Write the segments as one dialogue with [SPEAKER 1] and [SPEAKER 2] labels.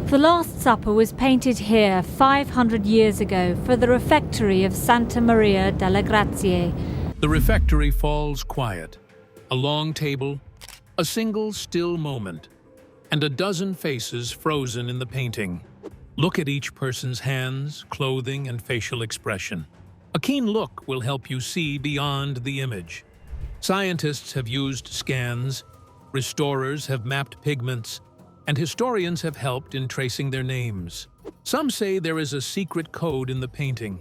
[SPEAKER 1] The Last Supper was painted here 500 years ago for the refectory of Santa Maria delle Grazie.
[SPEAKER 2] The refectory falls quiet. A long table, a single still moment, and a dozen faces frozen in the painting. Look at each person's hands, clothing, and facial expression. A keen look will help you see beyond the image. Scientists have used scans, restorers have mapped pigments, and historians have helped in tracing their names. Some say there is a secret code in the painting.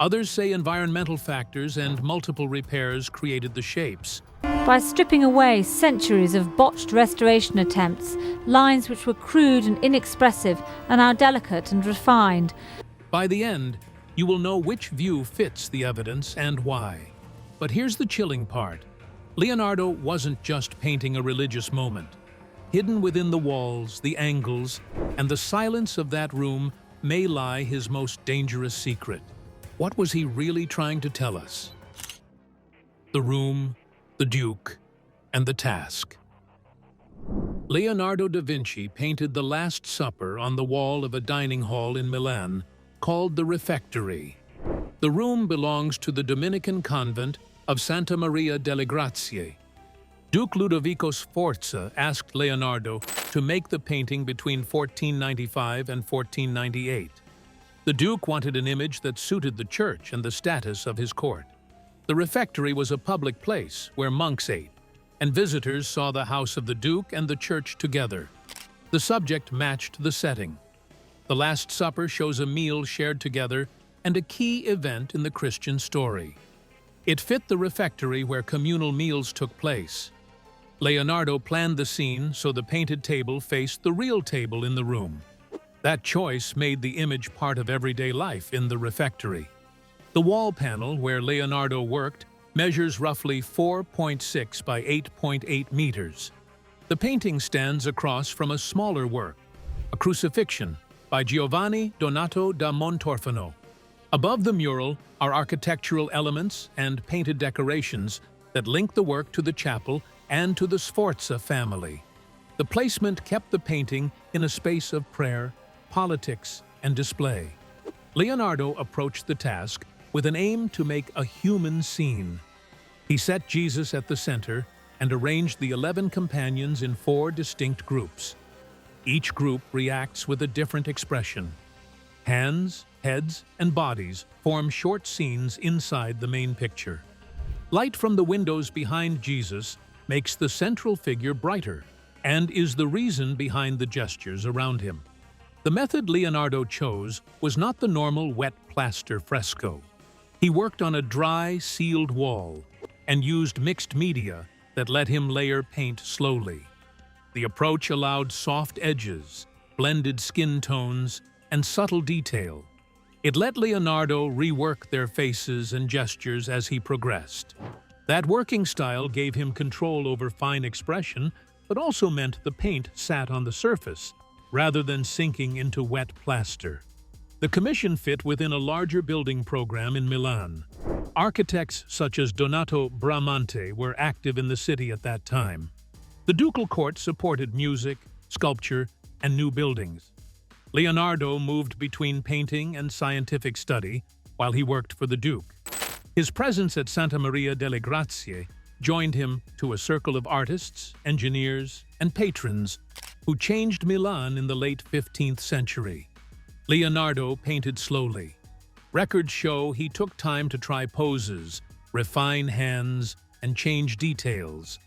[SPEAKER 2] Others say environmental factors and multiple repairs created the shapes.
[SPEAKER 1] By stripping away centuries of botched restoration attempts, lines which were crude and inexpressive are now delicate and refined.
[SPEAKER 2] By the end, you will know which view fits the evidence and why. But here's the chilling part. Leonardo wasn't just painting a religious moment. Hidden within the walls, the angles, and the silence of that room may lie his most dangerous secret. What was he really trying to tell us? The room, the Duke, and the task. Leonardo da Vinci painted the Last Supper on the wall of a dining hall in Milan called the refectory. The room belongs to the Dominican convent of Santa Maria delle Grazie. Duke Ludovico Sforza asked Leonardo to make the painting between 1495 and 1498. The Duke wanted an image that suited the church and the status of his court. The refectory was a public place where monks ate, and visitors saw the house of the Duke and the church together. The subject matched the setting. The Last Supper shows a meal shared together and a key event in the Christian story. It fit the refectory where communal meals took place. Leonardo planned the scene so the painted table faced the real table in the room. That choice made the image part of everyday life in the refectory. The wall panel where Leonardo worked measures roughly 4.6 by 8.8 meters. The painting stands across from a smaller work, a crucifixion by Giovanni Donato da Montorfano. Above the mural are architectural elements and painted decorations that link the work to the chapel and to the Sforza family. The placement kept the painting in a space of prayer, politics, and display. Leonardo approached the task with an aim to make a human scene. He set Jesus at the center and arranged the 11 companions in 4 distinct groups. Each group reacts with a different expression. Hands, heads, and bodies form short scenes inside the main picture. Light from the windows behind Jesus makes the central figure brighter and is the reason behind the gestures around him. The method Leonardo chose was not the normal wet plaster fresco. He worked on a dry, sealed wall and used mixed media that let him layer paint slowly. The approach allowed soft edges, blended skin tones, and subtle detail. It let Leonardo rework their faces and gestures as he progressed. That working style gave him control over fine expression, but also meant the paint sat on the surface, rather than sinking into wet plaster. The commission fit within a larger building program in Milan. Architects such as Donato Bramante were active in the city at that time. The ducal court supported music, sculpture, and new buildings. Leonardo moved between painting and scientific study while he worked for the Duke. His presence at Santa Maria delle Grazie joined him to a circle of artists, engineers, and patrons who changed Milan in the late 15th century. Leonardo painted slowly. Records show he took time to try poses, refine hands, and change details.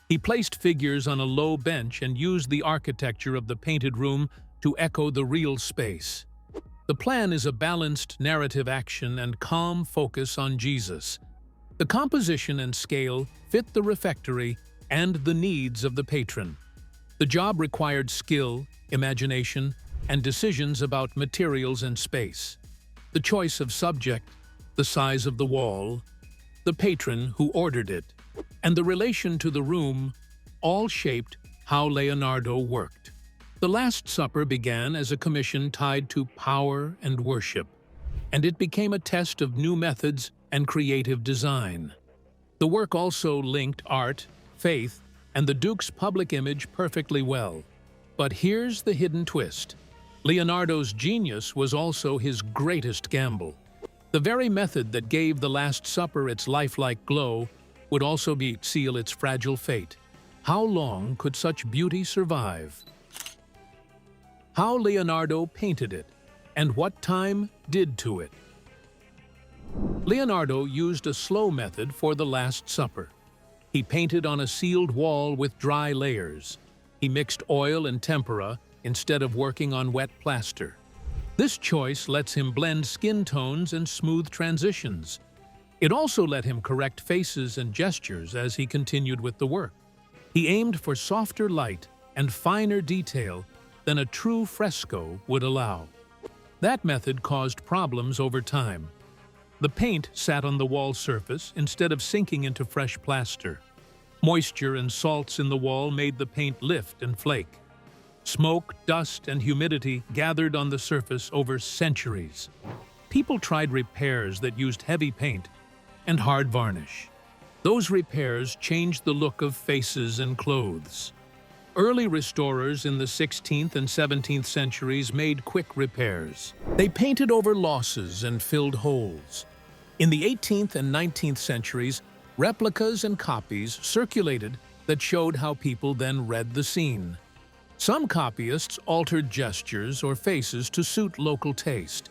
[SPEAKER 2] He placed figures on a low bench and used the architecture of the painted room to echo the real space. The plan is a balanced narrative action and calm focus on Jesus. The composition and scale fit the refectory and the needs of the patron. The job required skill, imagination, and decisions about materials and space. The choice of subject, the size of the wall, the patron who ordered it, and the relation to the room all shaped how Leonardo worked. The Last Supper began as a commission tied to power and worship, and it became a test of new methods and creative design. The work also linked art, faith, and the Duke's public image perfectly well. But here's the hidden twist. Leonardo's genius was also his greatest gamble. The very method that gave the Last Supper its lifelike glow would also seal its fragile fate. How long could such beauty survive? How Leonardo painted it, and what time did to it. Leonardo used a slow method for the Last Supper. He painted on a sealed wall with dry layers. He mixed oil and tempera instead of working on wet plaster. This choice lets him blend skin tones and smooth transitions. It also let him correct faces and gestures as he continued with the work. He aimed for softer light and finer detail than a true fresco would allow. That method caused problems over time. The paint sat on the wall surface instead of sinking into fresh plaster. Moisture and salts in the wall made the paint lift and flake. Smoke, dust, and humidity gathered on the surface over centuries. People tried repairs that used heavy paint and hard varnish. Those repairs changed the look of faces and clothes. Early restorers in the 16th and 17th centuries made quick repairs. They painted over losses and filled holes. In the 18th and 19th centuries, replicas and copies circulated that showed how people then read the scene. Some copyists altered gestures or faces to suit local taste.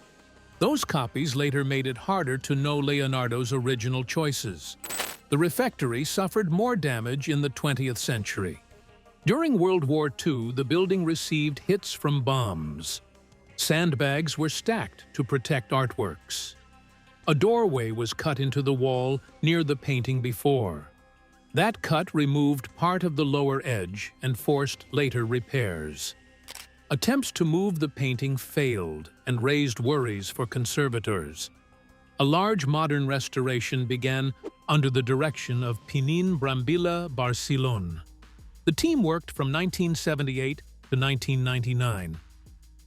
[SPEAKER 2] Those copies later made it harder to know Leonardo's original choices. The refectory suffered more damage in the 20th century. During World War II, the building received hits from bombs. Sandbags were stacked to protect artworks. A doorway was cut into the wall near the painting before. That cut removed part of the lower edge and forced later repairs. Attempts to move the painting failed and raised worries for conservators. A large modern restoration began under the direction of Pinin Brambilla Barcelon. The team worked from 1978 to 1999.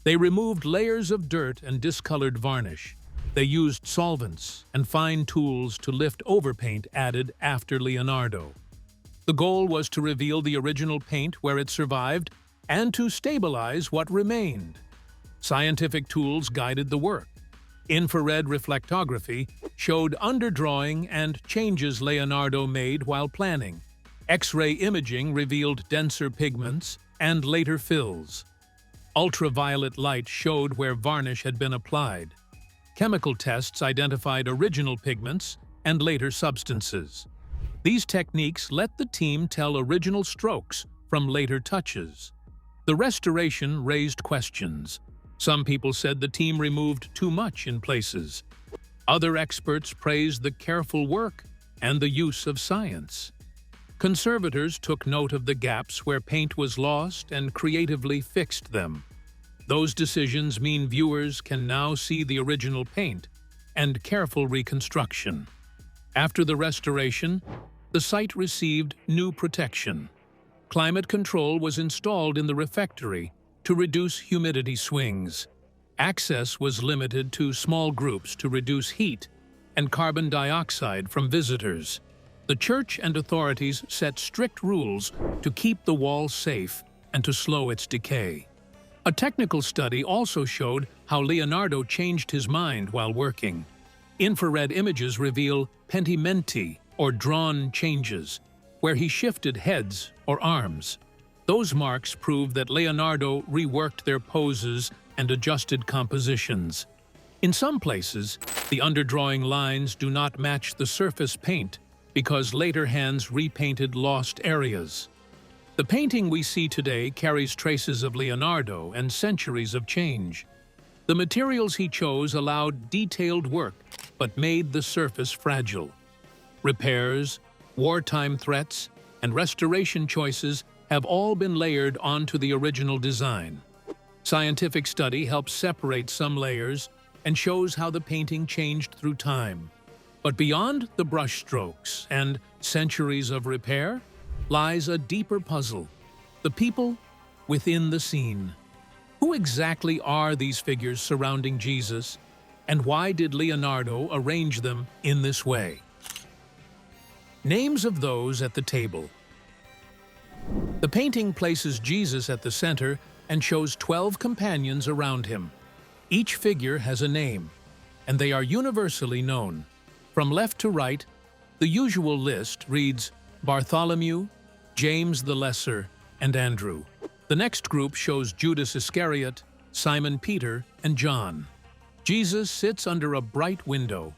[SPEAKER 2] They removed layers of dirt and discolored varnish. They used solvents and fine tools to lift overpaint added after Leonardo. The goal was to reveal the original paint where it survived and to stabilize what remained. Scientific tools guided the work. Infrared reflectography showed underdrawing and changes Leonardo made while planning. X-ray imaging revealed denser pigments and later fills. Ultraviolet light showed where varnish had been applied. Chemical tests identified original pigments and later substances. These techniques let the team tell original strokes from later touches. The restoration raised questions. Some people said the team removed too much in places. Other experts praised the careful work and the use of science. Conservators took note of the gaps where paint was lost and creatively fixed them. Those decisions mean viewers can now see the original paint and careful reconstruction. After the restoration, the site received new protection. Climate control was installed in the refectory to reduce humidity swings. Access was limited to small groups to reduce heat and carbon dioxide from visitors. The church and authorities set strict rules to keep the wall safe and to slow its decay. A technical study also showed how Leonardo changed his mind while working. Infrared images reveal pentimenti, or drawn changes, where he shifted heads or arms. Those marks prove that Leonardo reworked their poses and adjusted compositions. In some places, the underdrawing lines do not match the surface paint because later hands repainted lost areas. The painting we see today carries traces of Leonardo and centuries of change. The materials he chose allowed detailed work, but made the surface fragile. Repairs, wartime threats, and restoration choices have all been layered onto the original design. Scientific study helps separate some layers and shows how the painting changed through time. But beyond the brushstrokes and centuries of repair lies a deeper puzzle: the people within the scene. Who exactly are these figures surrounding Jesus, and why did Leonardo arrange them in this way? Names of those at the table. The painting places Jesus at the center and shows 12 companions around him. Each figure has a name, and they are universally known. From left to right, the usual list reads Bartholomew, James the Lesser, and Andrew. The next group shows Judas Iscariot, Simon Peter, and John. Jesus sits under a bright window.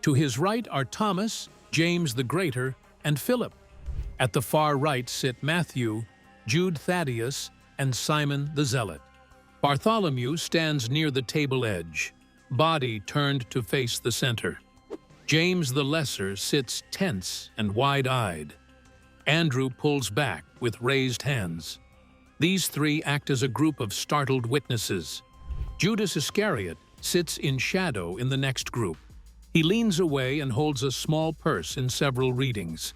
[SPEAKER 2] To his right are Thomas, James the Greater, and Philip. At the far right sit Matthew, Jude Thaddeus, and Simon the Zealot. Bartholomew stands near the table edge, body turned to face the center. James the Lesser sits tense and wide-eyed. Andrew pulls back with raised hands. These three act as a group of startled witnesses. Judas Iscariot sits in shadow in the next group. He leans away and holds a small purse in several readings.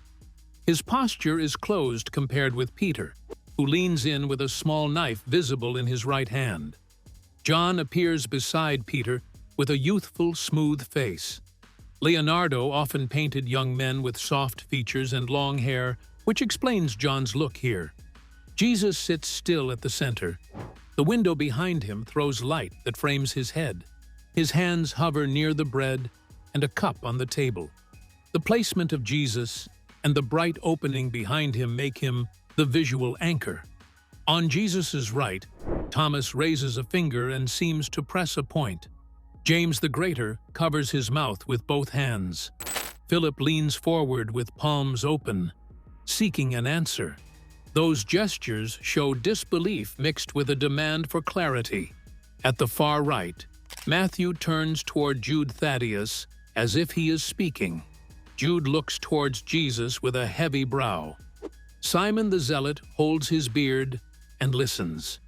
[SPEAKER 2] His posture is closed compared with Peter, who leans in with a small knife visible in his right hand. John appears beside Peter with a youthful, smooth face. Leonardo often painted young men with soft features and long hair, which explains John's look here. Jesus sits still at the center. The window behind him throws light that frames his head. His hands hover near the bread and a cup on the table. The placement of Jesus and the bright opening behind him make him the visual anchor. On Jesus's right, Thomas raises a finger and seems to press a point. James the Greater covers his mouth with both hands. Philip leans forward with palms open, seeking an answer. Those gestures show disbelief mixed with a demand for clarity. At the far right, Matthew turns toward Jude Thaddeus as if he is speaking. Jude looks towards Jesus with a heavy brow. Simon the Zealot holds his beard and listens.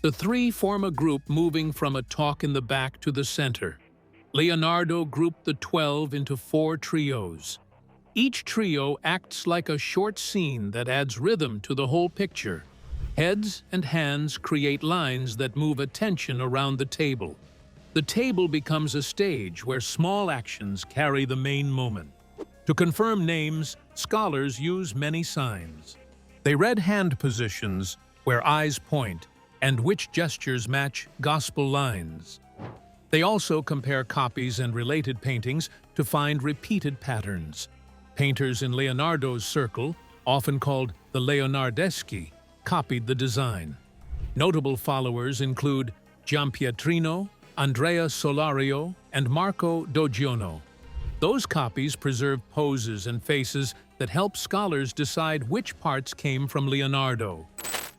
[SPEAKER 2] The three form a group moving from a talk in the back to the center. Leonardo grouped the 12 into 4 trios. Each trio acts like a short scene that adds rhythm to the whole picture. Heads and hands create lines that move attention around the table. The table becomes a stage where small actions carry the main moment. To confirm names, scholars use many signs. They read hand positions, where eyes point, and which gestures match gospel lines. They also compare copies and related paintings to find repeated patterns. Painters in Leonardo's circle, often called the Leonardeschi, copied the design. Notable followers include Giampietrino, Andrea Solario, and Marco Doggiano. Those copies preserve poses and faces that help scholars decide which parts came from Leonardo.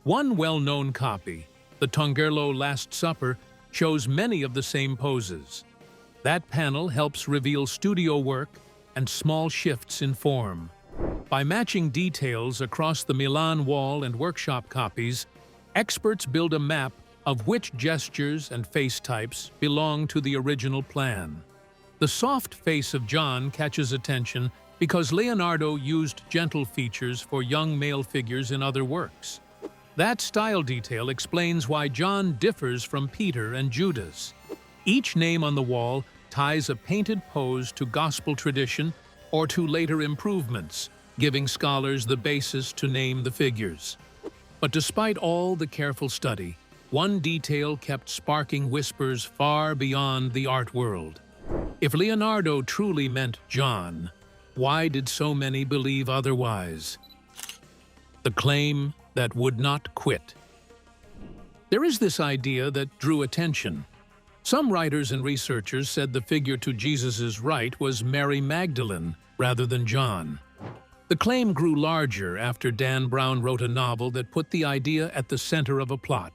[SPEAKER 2] One well-known copy, the Tongerlo Last Supper, shows many of the same poses. That panel helps reveal studio work and small shifts in form. By matching details across the Milan wall and workshop copies, experts build a map of which gestures and face types belong to the original plan. The soft face of John catches attention because Leonardo used gentle features for young male figures in other works. That style detail explains why John differs from Peter and Judas. Each name on the wall ties a painted pose to gospel tradition or to later improvements, giving scholars the basis to name the figures. But despite all the careful study, one detail kept sparking whispers far beyond the art world. If Leonardo truly meant John, why did so many believe otherwise? The claim that would not quit. There is this idea that drew attention. Some writers and researchers said the figure to Jesus' right was Mary Magdalene rather than John. The claim grew larger after Dan Brown wrote a novel that put the idea at the center of a plot.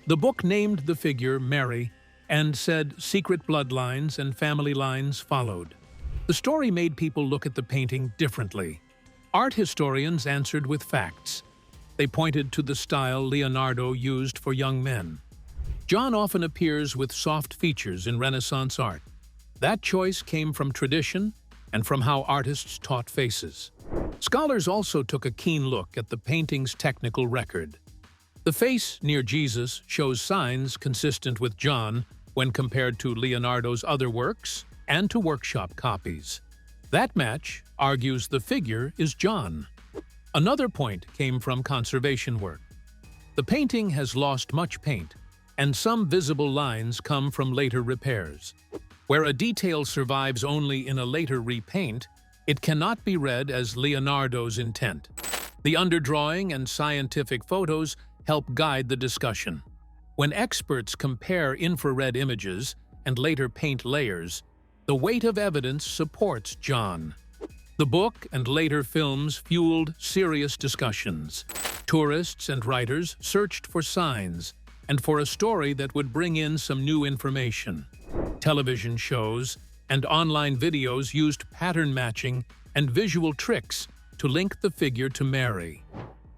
[SPEAKER 2] The book named the figure Mary and said secret bloodlines and family lines followed. The story made people look at the painting differently. Art historians answered with facts. They pointed to the style Leonardo used for young men. John often appears with soft features in Renaissance art. That choice came from tradition and from how artists taught faces. Scholars also took a keen look at the painting's technical record. The face near Jesus shows signs consistent with John when compared to Leonardo's other works and to workshop copies. That match argues the figure is John. Another point came from conservation work. The painting has lost much paint, and some visible lines come from later repairs. Where a detail survives only in a later repaint, it cannot be read as Leonardo's intent. The underdrawing and scientific photos help guide the discussion. When experts compare infrared images and later paint layers, the weight of evidence supports John. The book and later films fueled serious discussions. Tourists and writers searched for signs and for a story that would bring in some new information. Television shows and online videos used pattern matching and visual tricks to link the figure to Mary.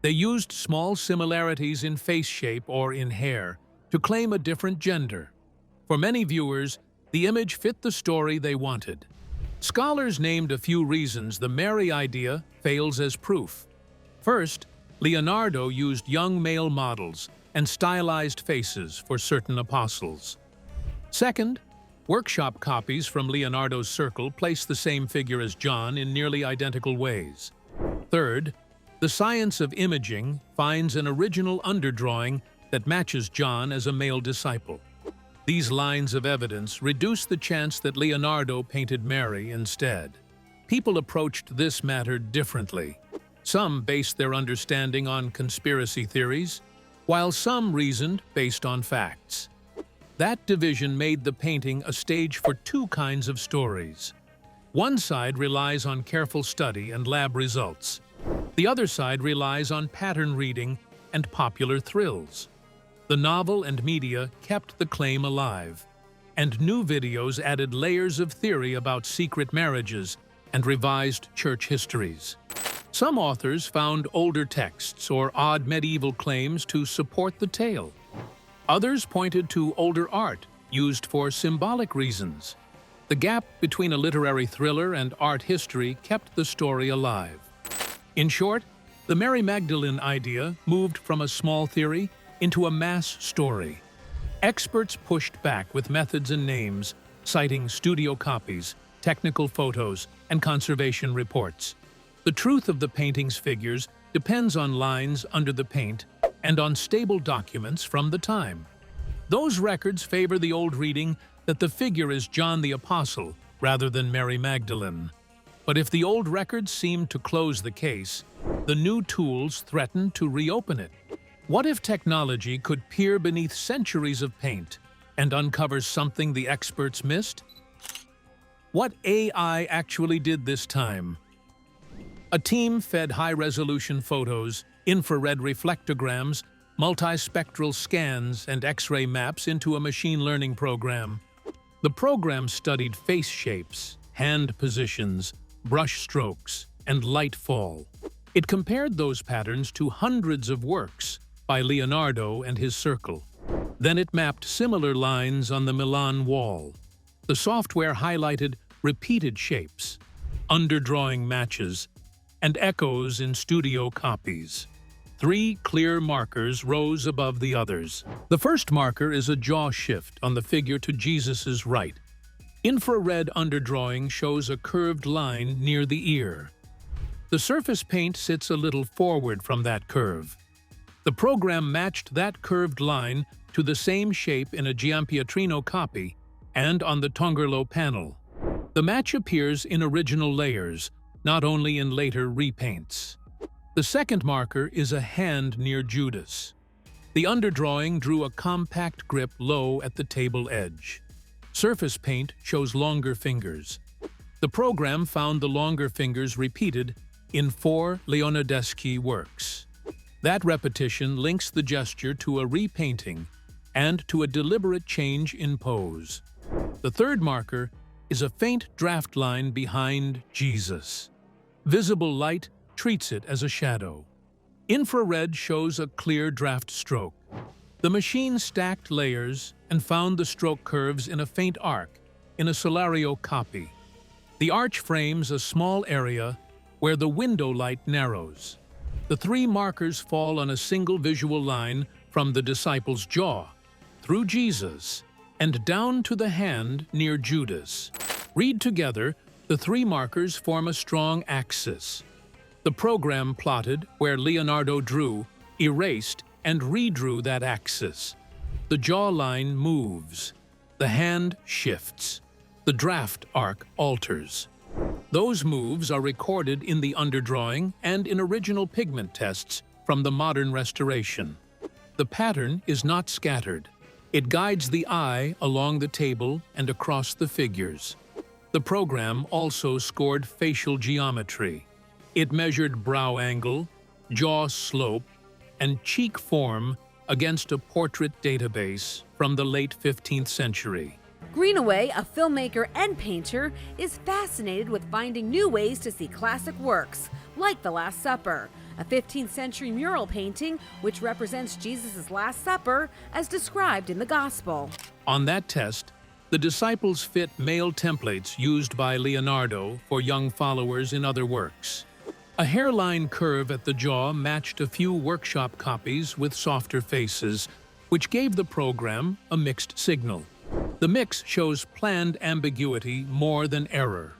[SPEAKER 2] They used small similarities in face shape or in hair to claim a different gender. For many viewers, the image fit the story they wanted. Scholars named a few reasons the Mary idea fails as proof. First, Leonardo used young male models and stylized faces for certain apostles. Second, workshop copies from Leonardo's circle place the same figure as John in nearly identical ways. Third, the science of imaging finds an original underdrawing that matches John as a male disciple. These lines of evidence reduce the chance that Leonardo painted Mary instead. People approached this matter differently. Some based their understanding on conspiracy theories, while some reasoned based on facts. That division made the painting a stage for two kinds of stories. One side relies on careful study and lab results. The other side relies on pattern reading and popular thrills. The novel and media kept the claim alive, and new videos added layers of theory about secret marriages and revised church histories. Some authors found older texts or odd medieval claims to support the tale. Others pointed to older art used for symbolic reasons. The gap between a literary thriller and art history kept the story alive. In short, the Mary Magdalene idea moved from a small theory into a mass story. Experts pushed back with methods and names, citing studio copies, technical photos, and conservation reports. The truth of the painting's figures depends on lines under the paint and on stable documents from the time. Those records favor the old reading that the figure is John the Apostle rather than Mary Magdalene. But if the old records seem to close the case, the new tools threaten to reopen it. What if technology could peer beneath centuries of paint and uncover something the experts missed? What AI actually did this time? A team fed high-resolution photos, infrared reflectograms, multispectral scans, and X-ray maps into a machine learning program. The program studied face shapes, hand positions, brush strokes, and light fall. It compared those patterns to hundreds of works by Leonardo and his circle. Then it mapped similar lines on the Milan wall. The software highlighted repeated shapes, underdrawing matches, and echoes in studio copies. 3 clear markers rose above the others. The first marker is a jaw shift on the figure to Jesus's right. Infrared underdrawing shows a curved line near the ear. The surface paint sits a little forward from that curve. The program matched that curved line to the same shape in a Giampietrino copy and on the Tongerlo panel. The match appears in original layers, not only in later repaints. The second marker is a hand near Judas. The underdrawing drew a compact grip low at the table edge. Surface paint shows longer fingers. The program found the longer fingers repeated in 4 Leonardeschi works. That repetition links the gesture to a repainting and to a deliberate change in pose. The third marker is a faint draft line behind Jesus. Visible light treats it as a shadow. Infrared shows a clear draft stroke. The machine stacked layers and found the stroke curves in a faint arc in a Solario copy. The arch frames a small area where the window light narrows. The 3 markers fall on a single visual line from the disciple's jaw, through Jesus, and down to the hand near Judas. Read together, the 3 markers form a strong axis. The program plotted where Leonardo drew, erased, and redrew that axis. The jawline moves. The hand shifts. The draft arc alters. Those moves are recorded in the underdrawing and in original pigment tests from the modern restoration. The pattern is not scattered. It guides the eye along the table and across the figures. The program also scored facial geometry. It measured brow angle, jaw slope, and cheek form against a portrait database from the late 15th century.
[SPEAKER 3] Greenaway, a filmmaker and painter, is fascinated with finding new ways to see classic works, like The Last Supper, a 15th century mural painting which represents Jesus' Last Supper as described in the Gospel.
[SPEAKER 2] On that test, the disciples fit male templates used by Leonardo for young followers in other works. A hairline curve at the jaw matched a few workshop copies with softer faces, which gave the program a mixed signal. The mix shows planned ambiguity more than error.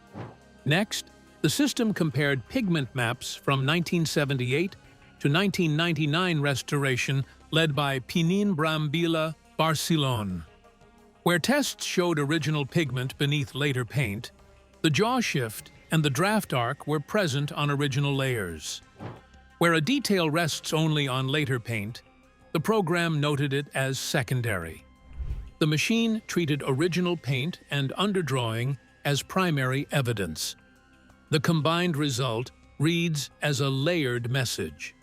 [SPEAKER 2] Next, the system compared pigment maps from 1978 to 1999 restoration led by Pinin Brambilla, Barcelona. Where tests showed original pigment beneath later paint, the jaw shift and the draft arc were present on original layers. Where a detail rests only on later paint, the program noted it as secondary. The machine treated original paint and underdrawing as primary evidence. The combined result reads as a layered message.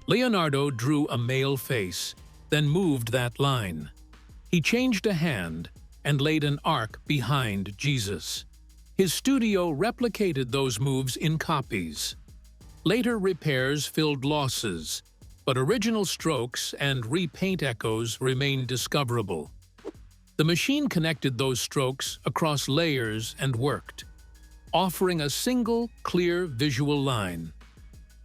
[SPEAKER 2] Leonardo drew a male face, then moved that line. He changed a hand and laid an arc behind Jesus. His studio replicated those moves in copies. Later repairs filled losses, but original strokes and repaint echoes remained discoverable. The machine connected those strokes across layers and worked, offering a single, clear visual line.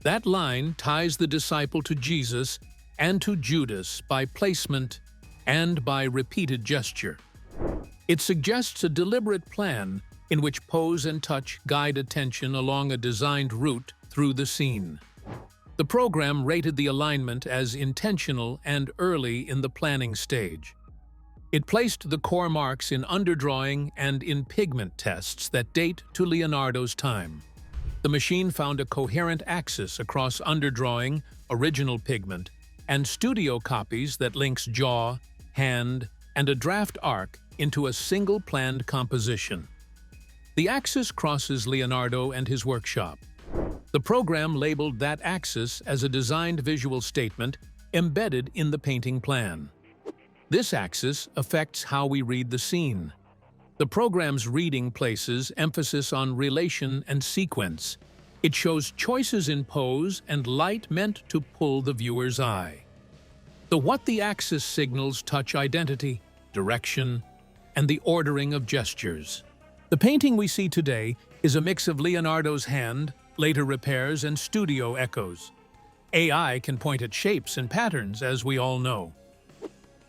[SPEAKER 2] That line ties the disciple to Jesus and to Judas by placement and by repeated gesture. It suggests a deliberate plan in which pose and touch guide attention along a designed route through the scene. The program rated the alignment as intentional and early in the planning stage. It placed the core marks in underdrawing and in pigment tests that date to Leonardo's time. The machine found a coherent axis across underdrawing, original pigment, and studio copies that links jaw, hand, and a draft arc into a single planned composition. The axis crosses Leonardo and his workshop. The program labeled that axis as a designed visual statement embedded in the painting plan. This axis affects how we read the scene. The program's reading places emphasis on relation and sequence. It shows choices in pose and light meant to pull the viewer's eye. What the axis signals touch identity, direction, and the ordering of gestures. The painting we see today is a mix of Leonardo's hand, later repairs, and studio echoes. AI can point at shapes and patterns, as we all know.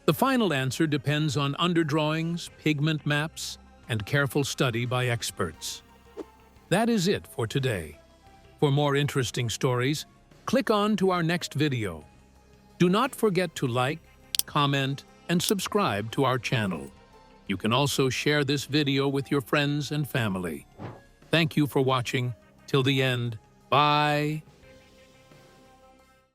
[SPEAKER 2] The final answer depends on underdrawings, pigment maps, and careful study by experts. That is it for today. For more interesting stories, click on to our next video. Do not forget to like, comment, and subscribe to our channel. You can also share this video with your friends and family. Thank you for watching. Till the end, bye.